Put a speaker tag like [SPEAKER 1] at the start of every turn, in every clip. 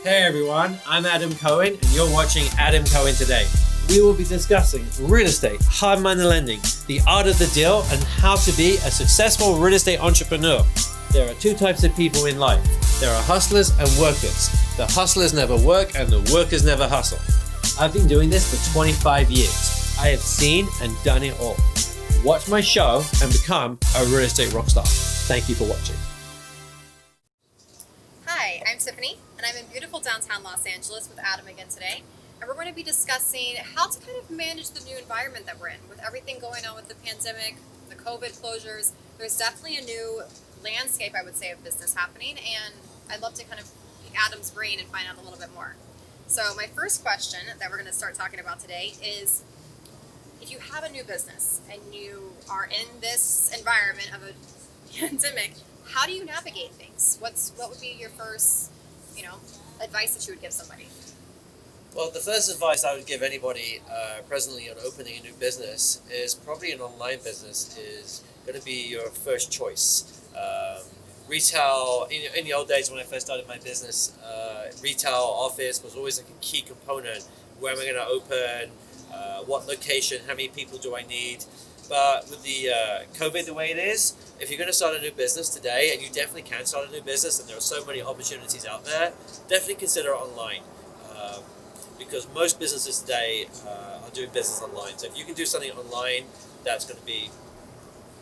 [SPEAKER 1] Hey everyone, I'm Adam Cohen and you're watching Adam Cohen Today. We will be discussing real estate, hard money lending, the art of the deal, and how to be a successful real estate entrepreneur. There are two types of people in life. There are hustlers and workers. The hustlers never work and the workers never hustle. I've been doing this for 25 years. I have seen and done it all. Watch my show and become a real estate rock star. Thank you for watching.
[SPEAKER 2] Hi, I'm Tiffany, and I'm in beautiful downtown Los Angeles with Adam again today. And we're going to be discussing how to kind of manage the new environment that we're in. With everything going on with the pandemic, the COVID closures, there's definitely a new landscape, I would say, of business happening. And I'd love to kind of pick Adam's brain and find out a little bit more. So my first question that we're going to start talking about today is, if you have a new business and you are in this environment of a pandemic, how do you navigate things? What would be your first, advice that you would give somebody?
[SPEAKER 3] Well, the first advice I would give anybody presently on opening a new business is probably an online business is going to be your first choice. Retail, in the old days when I first started my business, retail office was always like a key component. Where am I going to open? What location? How many people do I need? But with the COVID the way it is, if you're going to start a new business today, and you definitely can start a new business, and there are so many opportunities out there, definitely consider it online. Because most businesses today are doing business online. So if you can do something online, that's going to be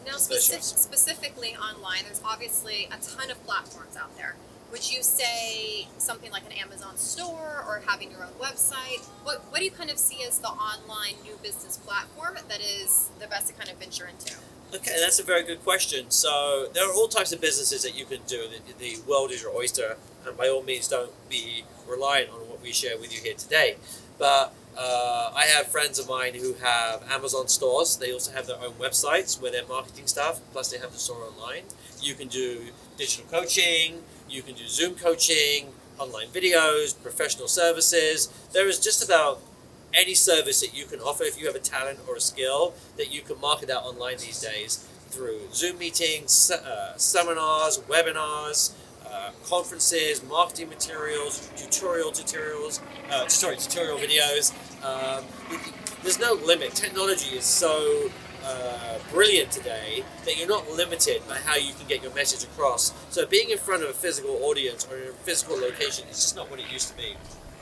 [SPEAKER 2] now specifically online. There's obviously a ton of platforms out there. Would you say something like an Amazon store or having your own website? What do you kind of see as the online new business platform that is the best to kind of venture into?
[SPEAKER 3] Okay, that's a very good question. So there are all types of businesses that you can do. The world is your oyster, and by all means don't be reliant on what we share with you here today. But I have friends of mine who have Amazon stores. They also have their own websites where they're marketing stuff, plus they have the store online. You can do digital coaching, you can do Zoom coaching, online videos, professional services. There is just about any service that you can offer if you have a talent or a skill that you can market out online these days through Zoom meetings, seminars, webinars, conferences, marketing materials, tutorial videos. There's no limit. Technology is so brilliant today that you're not limited by how you can get your message across. So being in front of a physical audience or in a physical location is just not what it used to be.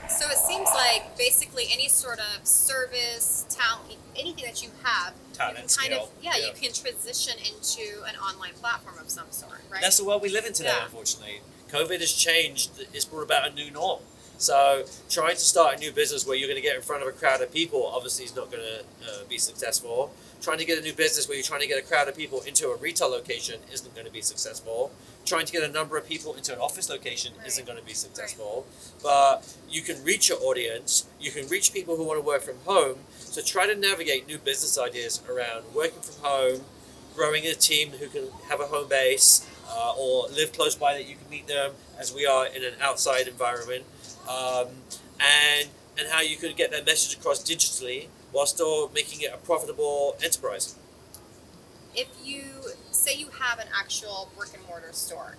[SPEAKER 2] So it seems like basically any sort of service, talent, anything that you have, you can transition into an online platform of some sort, right?
[SPEAKER 3] That's the world we live in today, unfortunately. COVID has changed. It's brought about a new norm. So trying to start a new business where you're going to get in front of a crowd of people obviously is not going to be successful. Trying to get a new business where you're trying to get a crowd of people into a retail location isn't going to be successful. Trying to get a number of people into an office location isn't going to be successful. But you can reach your audience. You can reach people who want to work from home. So try to navigate new business ideas around working from home, growing a team who can have a home base or live close by that you can meet them as we are in an outside environment. And how you could get that message across digitally while still making it a profitable enterprise.
[SPEAKER 2] If you say you have an actual brick and mortar store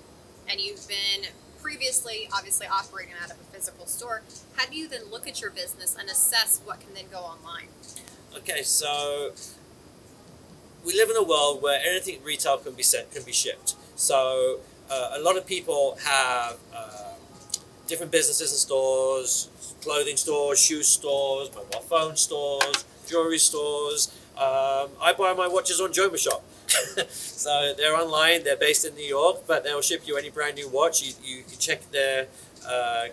[SPEAKER 2] and you've been previously obviously operating out of a physical store, how do you then look at your business and assess what can then go online?
[SPEAKER 3] Okay, so we live in a world where anything retail can be shipped. So a lot of people have different businesses and stores, clothing stores, shoe stores, mobile phone stores, jewelry stores. I buy my watches on Joma Shop. So they're online, they're based in New York, but they'll ship you any brand new watch. You can check their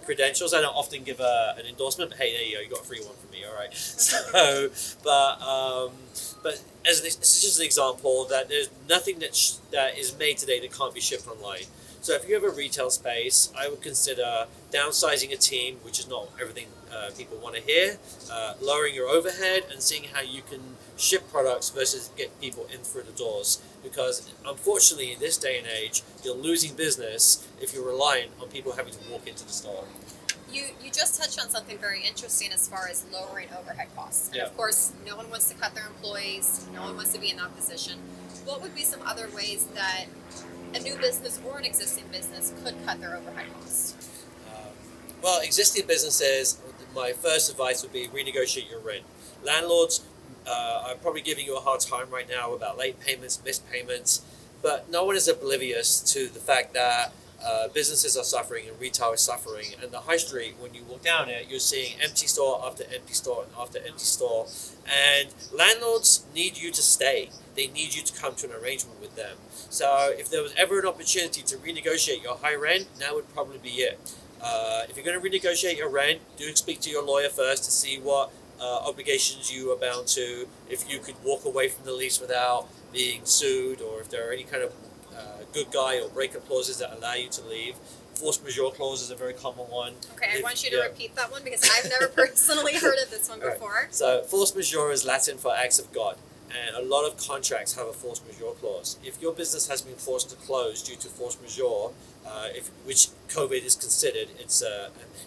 [SPEAKER 3] credentials. I don't often give an endorsement, but hey, there you go, you got a free one from me, all right. So, but this is just an example that there's nothing that is made today that can't be shipped online. So if you have a retail space, I would consider downsizing a team, which is not everything people want to hear, lowering your overhead and seeing how you can ship products versus get people in through the doors. Because unfortunately, in this day and age, you're losing business if you're reliant on people having to walk into the store.
[SPEAKER 2] You just touched on something very interesting as far as lowering overhead costs. And of course, no one wants to cut their employees. No one wants to be in that position. What would be some other ways that a new business or an existing business could cut their overhead costs?
[SPEAKER 3] Well, existing businesses, my first advice would be renegotiate your rent. Landlords are probably giving you a hard time right now about late payments, missed payments, but no one is oblivious to the fact that businesses are suffering and retail is suffering. And the high street, when you walk down it, you're seeing empty store after empty store after empty store. And landlords need you to stay. They need you to come to an arrangement with them. So if there was ever an opportunity to renegotiate your high rent, now would probably be it. If you're going to renegotiate your rent, do speak to your lawyer first to see what obligations you are bound to, if you could walk away from the lease without being sued, or if there are any kind of good guy or breakup clauses that allow you to leave. Force majeure clause is a very common one.
[SPEAKER 2] Okay, I want you to repeat that one because I've never personally heard of this one before.
[SPEAKER 3] Right. So force majeure is Latin for acts of God. And a lot of contracts have a force majeure clause. If your business has been forced to close due to force majeure, which COVID is considered, it's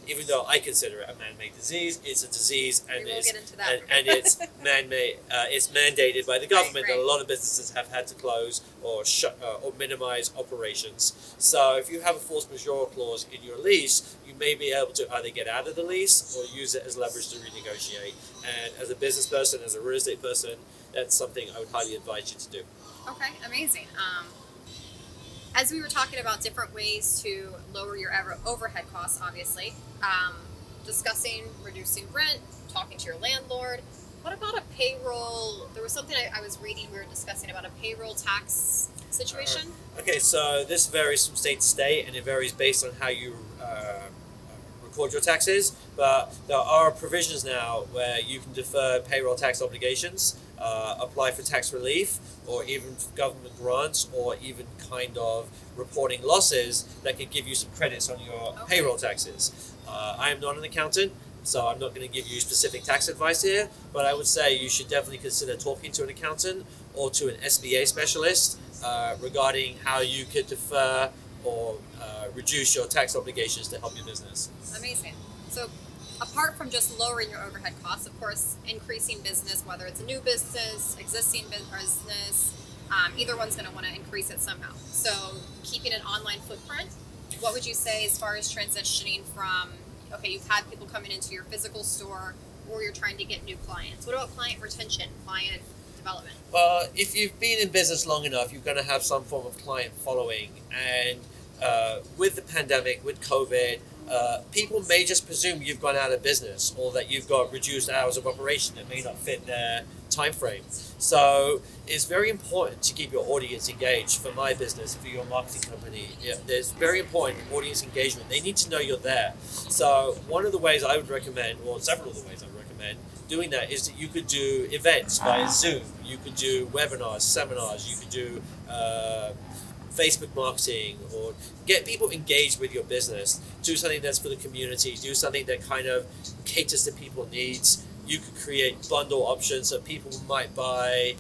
[SPEAKER 3] even though I consider it a man-made disease, it's a disease, and it's man-made. It's mandated by the government,
[SPEAKER 2] right.
[SPEAKER 3] and a lot of businesses have had to close or shut or minimize operations. So if you have a force majeure clause in your lease, you may be able to either get out of the lease or use it as leverage to renegotiate. And as a business person, as a real estate person, that's something I would highly advise you to do.
[SPEAKER 2] Okay, amazing. As we were talking about different ways to lower your overhead costs, obviously, discussing reducing rent, talking to your landlord. What about a payroll? There was something I was reading, we were discussing about a payroll tax situation.
[SPEAKER 3] Okay, so this varies from state to state, and it varies based on how you record your taxes, but there are provisions now where you can defer payroll tax obligations, apply for tax relief, or even government grants, or even kind of reporting losses that could give you some credits on your payroll taxes. I am not an accountant, so I'm not going to give you specific tax advice here, but I would say you should definitely consider talking to an accountant or to an SBA specialist regarding how you could defer or reduce your tax obligations to help your business.
[SPEAKER 2] Amazing. So apart from just lowering your overhead costs, of course, increasing business, whether it's a new business, existing business, either one's going to want to increase it somehow. So keeping an online footprint, what would you say as far as transitioning from, okay, you've had people coming into your physical store, or you're trying to get new clients. What about client retention, client development?
[SPEAKER 3] Well, if you've been in business long enough, you're going to have some form of client following. And with the pandemic, with COVID, people may just presume you've gone out of business or that you've got reduced hours of operation that may not fit their time frame. So it's very important to keep your audience engaged. For my business, for your marketing company, there's very important audience engagement. They need to know you're there. So one of the ways I would recommend, or several of the ways I would recommend doing that, is that you could do events via Zoom. You could do webinars, seminars. You could do Facebook marketing, or get people engaged with your business. Do something that's for the community. Do something that kind of caters to people's needs. You could create bundle options so people might buy.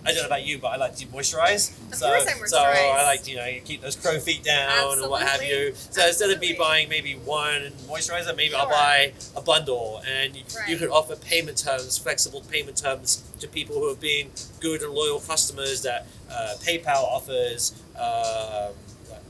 [SPEAKER 3] I don't know about you, but I like to moisturize.
[SPEAKER 2] Of course I moisturize.
[SPEAKER 3] So I like to, you keep those crow feet down.
[SPEAKER 2] Absolutely.
[SPEAKER 3] And what have you. So instead of me buying maybe one moisturizer, maybe I'll buy a bundle, and you could offer payment terms, flexible payment terms to people who have been good and loyal customers that PayPal offers.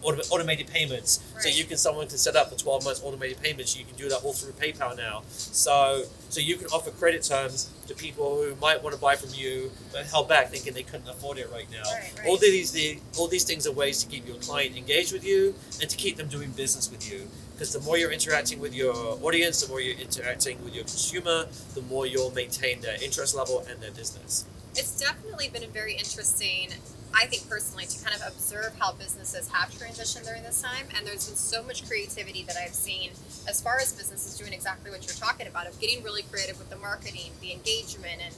[SPEAKER 3] Automated payments, so someone can set up for 12 months automated payments. You can do that all through PayPal now. So you can offer credit terms to people who might want to buy from you but held back, thinking they couldn't afford it right now.
[SPEAKER 2] Right.
[SPEAKER 3] All these things are ways to keep your client engaged with you and to keep them doing business with you. Because the more you're interacting with your audience, the more you're interacting with your consumer, the more you'll maintain their interest level and their business.
[SPEAKER 2] It's definitely been a very interesting, I think personally, to kind of observe how businesses have transitioned during this time. And there's been so much creativity that I've seen as far as businesses doing exactly what you're talking about, of getting really creative with the marketing, the engagement. And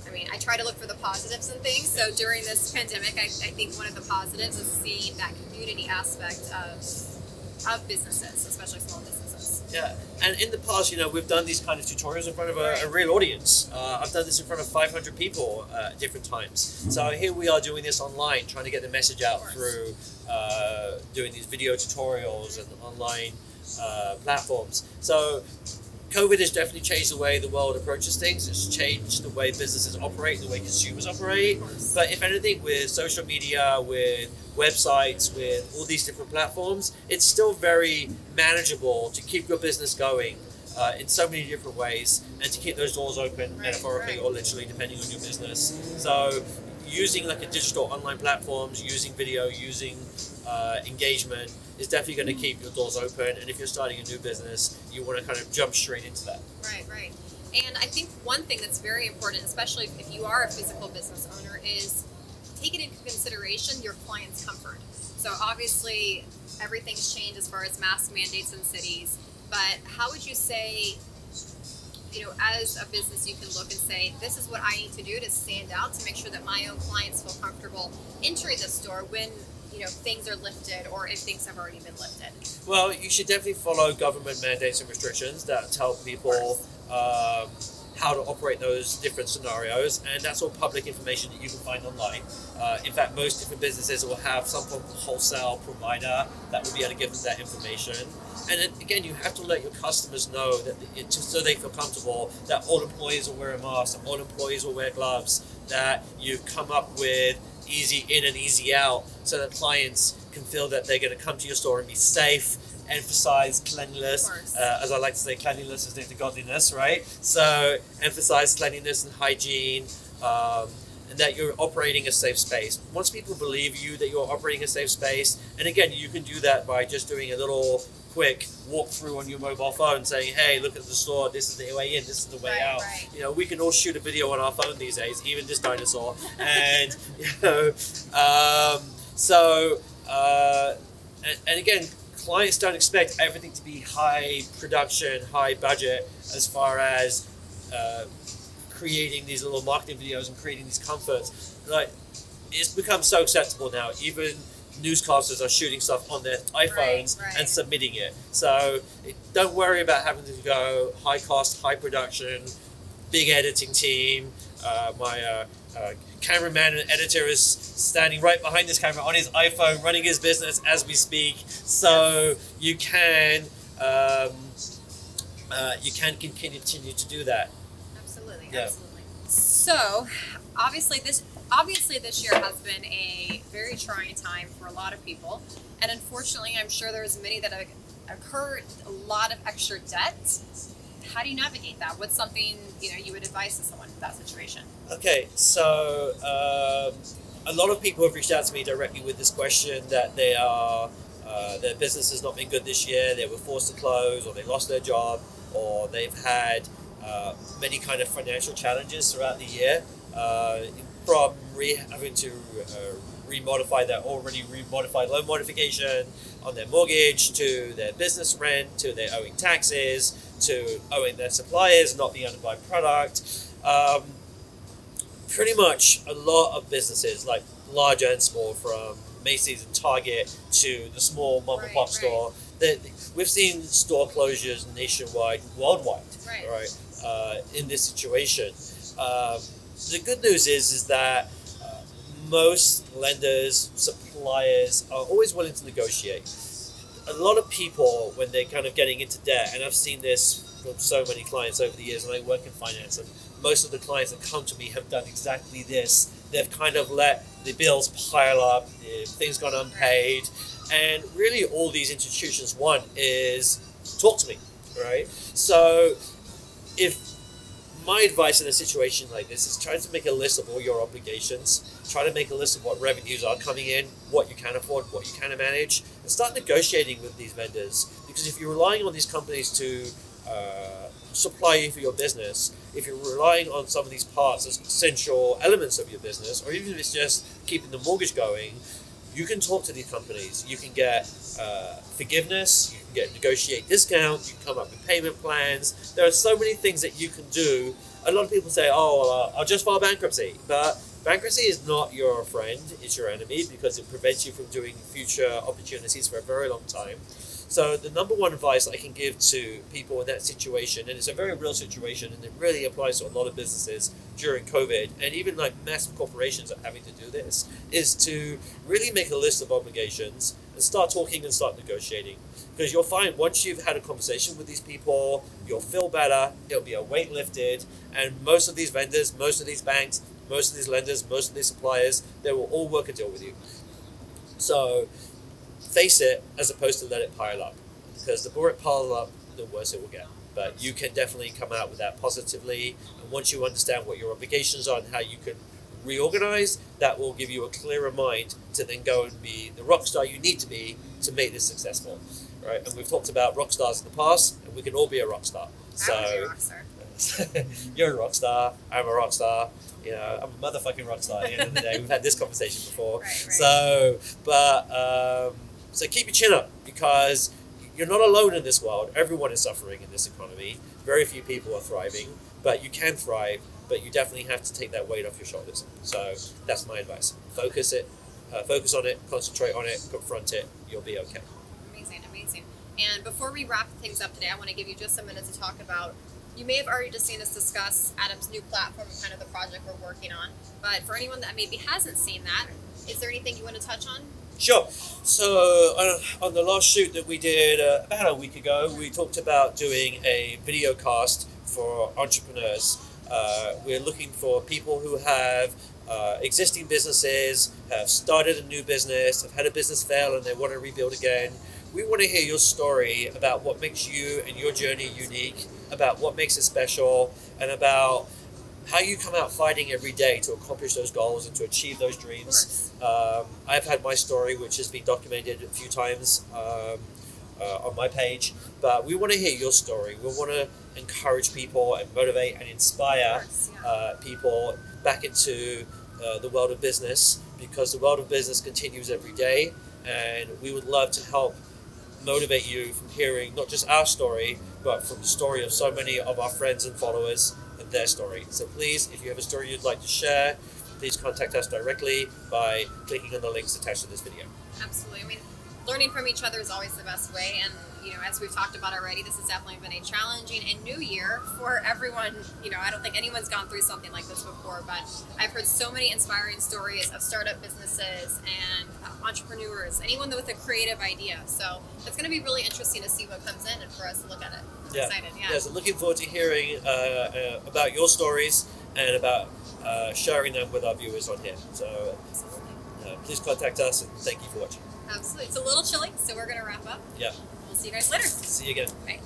[SPEAKER 2] I mean, I try to look for the positives and things. So during this pandemic, I think one of the positives is seeing that community aspect of businesses, especially small businesses.
[SPEAKER 3] Yeah, and in the past, we've done these kind of tutorials in front of a real audience. I've done this in front of 500 people at different times. So here we are doing this online, trying to get the message out through doing these video tutorials and online platforms. So COVID has definitely changed the way the world approaches things. It's changed the way businesses operate, the way consumers operate. But if anything, with social media, with websites, with all these different platforms, it's still very manageable to keep your business going in so many different ways, and to keep those doors open, metaphorically or literally, depending on your business. So using like a digital online platforms, using video, using engagement is definitely going to keep your doors open. And if you're starting a new business, you want to kind of jump straight into that.
[SPEAKER 2] Right. And I think one thing that's very important, especially if you are a physical business owner, is taking into consideration your client's comfort. So obviously everything's changed as far as mask mandates in cities, but how would you say, as a business, you can look and say, this is what I need to do to stand out, to make sure that my own clients feel comfortable entering the store when things are lifted, or if things have already been lifted?
[SPEAKER 3] Well, you should definitely follow government mandates and restrictions that tell people how to operate those different scenarios, and that's all public information that you can find online. In fact, most different businesses will have some form of wholesale provider that will be able to give them that information. And then again, you have to let your customers know that just so they feel comfortable that all employees will wear a mask, that all employees will wear gloves, that you've come up with easy in and easy out, so that clients can feel that they're going to come to your store and be safe. Emphasize cleanliness, as I like to say, cleanliness is next to godliness, right? So emphasize cleanliness and hygiene, and that you're operating a safe space. Once people believe you that you're operating a safe space, and again, you can do that by just doing a little quick walkthrough on your mobile phone, saying, hey, look at the store, this is the way in, this is the way out.
[SPEAKER 2] Right.
[SPEAKER 3] We can all shoot a video on our phone these days, even this dinosaur. And and again, clients don't expect everything to be high production, high budget, as far as creating these little marketing videos and creating these comforts. Like, it's become so acceptable now. Even newscasters are shooting stuff on their iPhones and submitting it. So don't worry about having to go high cost, high production, big editing team. My cameraman and editor is standing right behind this camera on his iPhone, running his business as we speak. So you can continue to do that.
[SPEAKER 2] Absolutely.
[SPEAKER 3] Yeah.
[SPEAKER 2] Absolutely. So obviously this year has been a very trying time for a lot of people, and unfortunately, I'm sure there's many that have incurred a lot of extra debt. How do you navigate that? What's something you would advise to someone in that situation?
[SPEAKER 3] Okay, so a lot of people have reached out to me directly with this question, that their business has not been good this year. They were forced to close, or they lost their job, or they've had many kind of financial challenges throughout the year, from having to remodify their already remodified loan modification on their mortgage, to their business rent, to their owing taxes, to owing their suppliers, not being able to buy product. Pretty much a lot of businesses, like large and small, from Macy's and Target to the small mom and pop store, we've seen store closures nationwide, worldwide, in this situation. The good news is that most lenders, suppliers are always willing to negotiate. A lot of people, when they're kind of getting into debt, and I've seen this from so many clients over the years, and I work in finance, and most of the clients that come to me have done exactly this. They've kind of let the bills pile up, things gone unpaid, and really all these institutions want is talk to me, right? So if my advice in a situation like this is try to make a list of all your obligations, try to make a list of what revenues are coming in, what you can afford, what you can manage, and start negotiating with these vendors. Because if you're relying on these companies to supply you for your business, if you're relying on some of these parts as essential elements of your business, or even if it's just keeping the mortgage going, you can talk to these companies. You can get forgiveness, you can negotiate discounts, you can come up with payment plans. There are so many things that you can do. A lot of people say, I'll just file bankruptcy. But bankruptcy is not your friend, it's your enemy, because it prevents you from doing future opportunities for a very long time. So the number one advice I can give to people in that situation, and it's a very real situation, and it really applies to a lot of businesses during COVID, and even like massive corporations are having to do this, is to really make a list of obligations, and start talking and start negotiating. Because you'll find once you've had a conversation with these people, you'll feel better, it'll be a weight lifted, and most of these vendors, most of these banks, most of these lenders, most of these suppliers, they will all work a deal with you. So face it as opposed to let it pile up. Because the more it piles up, the worse it will get. But you can definitely come out with that positively, and once you understand what your obligations are and how you can reorganize, that will give you a clearer mind to then go and be the rock star you need to be to make this successful, right? And we've talked about rock stars in the past, and we can all be a rock star. So
[SPEAKER 2] I want to be a rock star.
[SPEAKER 3] you're a rock star, I'm a rock star, you know, I'm a motherfucking rock star at the end of the day. We've had this conversation before.
[SPEAKER 2] Right.
[SPEAKER 3] So so keep your chin up, because you're not alone in this world. Everyone is suffering in this economy. Very few people are thriving, but you can thrive, but you definitely have to take that weight off your shoulders. So that's my advice. Focus on it, concentrate on it, confront it, you'll be okay.
[SPEAKER 2] Amazing. And before we wrap things up today, I want to give you just a minute to talk about, you may have already just seen us discuss Adam's new platform and kind of the project we're working on, but for anyone that maybe hasn't seen that, is there anything you want to touch on?
[SPEAKER 3] Sure. So on the last shoot that we did about a week ago, we talked about doing a videocast for entrepreneurs. We're looking for people who have existing businesses, have started a new business, have had a business fail and they want to rebuild again. We want to hear your story about what makes you and your journey unique, about what makes it special, and about how you come out fighting every day to accomplish those goals and to achieve those dreams. I've had my story, which has been documented a few times on my page, but we want to hear your story. We want to encourage people and motivate and inspire people back into the world of business, because the world of business continues every day, and we would love to help motivate you from hearing not just our story, but from the story of so many of our friends and followers and their story. So please, if you have a story you'd like to share, please contact us directly by clicking on the links attached to this video.
[SPEAKER 2] Absolutely. I mean, learning from each other is always the best way, and as we've talked about already, this has definitely been a challenging and new year for everyone. I don't think anyone's gone through something like this before, but I've heard so many inspiring stories of startup businesses and entrepreneurs, anyone with a creative idea. So it's going to be really interesting to see what comes in and for us to look at it. I'm excited. Yeah,
[SPEAKER 3] so looking forward to hearing about your stories and about sharing them with our viewers on here. So please contact us, and thank you for watching.
[SPEAKER 2] Absolutely. It's a little chilly, so we're going to wrap up.
[SPEAKER 3] Yeah.
[SPEAKER 2] We'll see you guys later.
[SPEAKER 3] See you again.
[SPEAKER 2] Bye.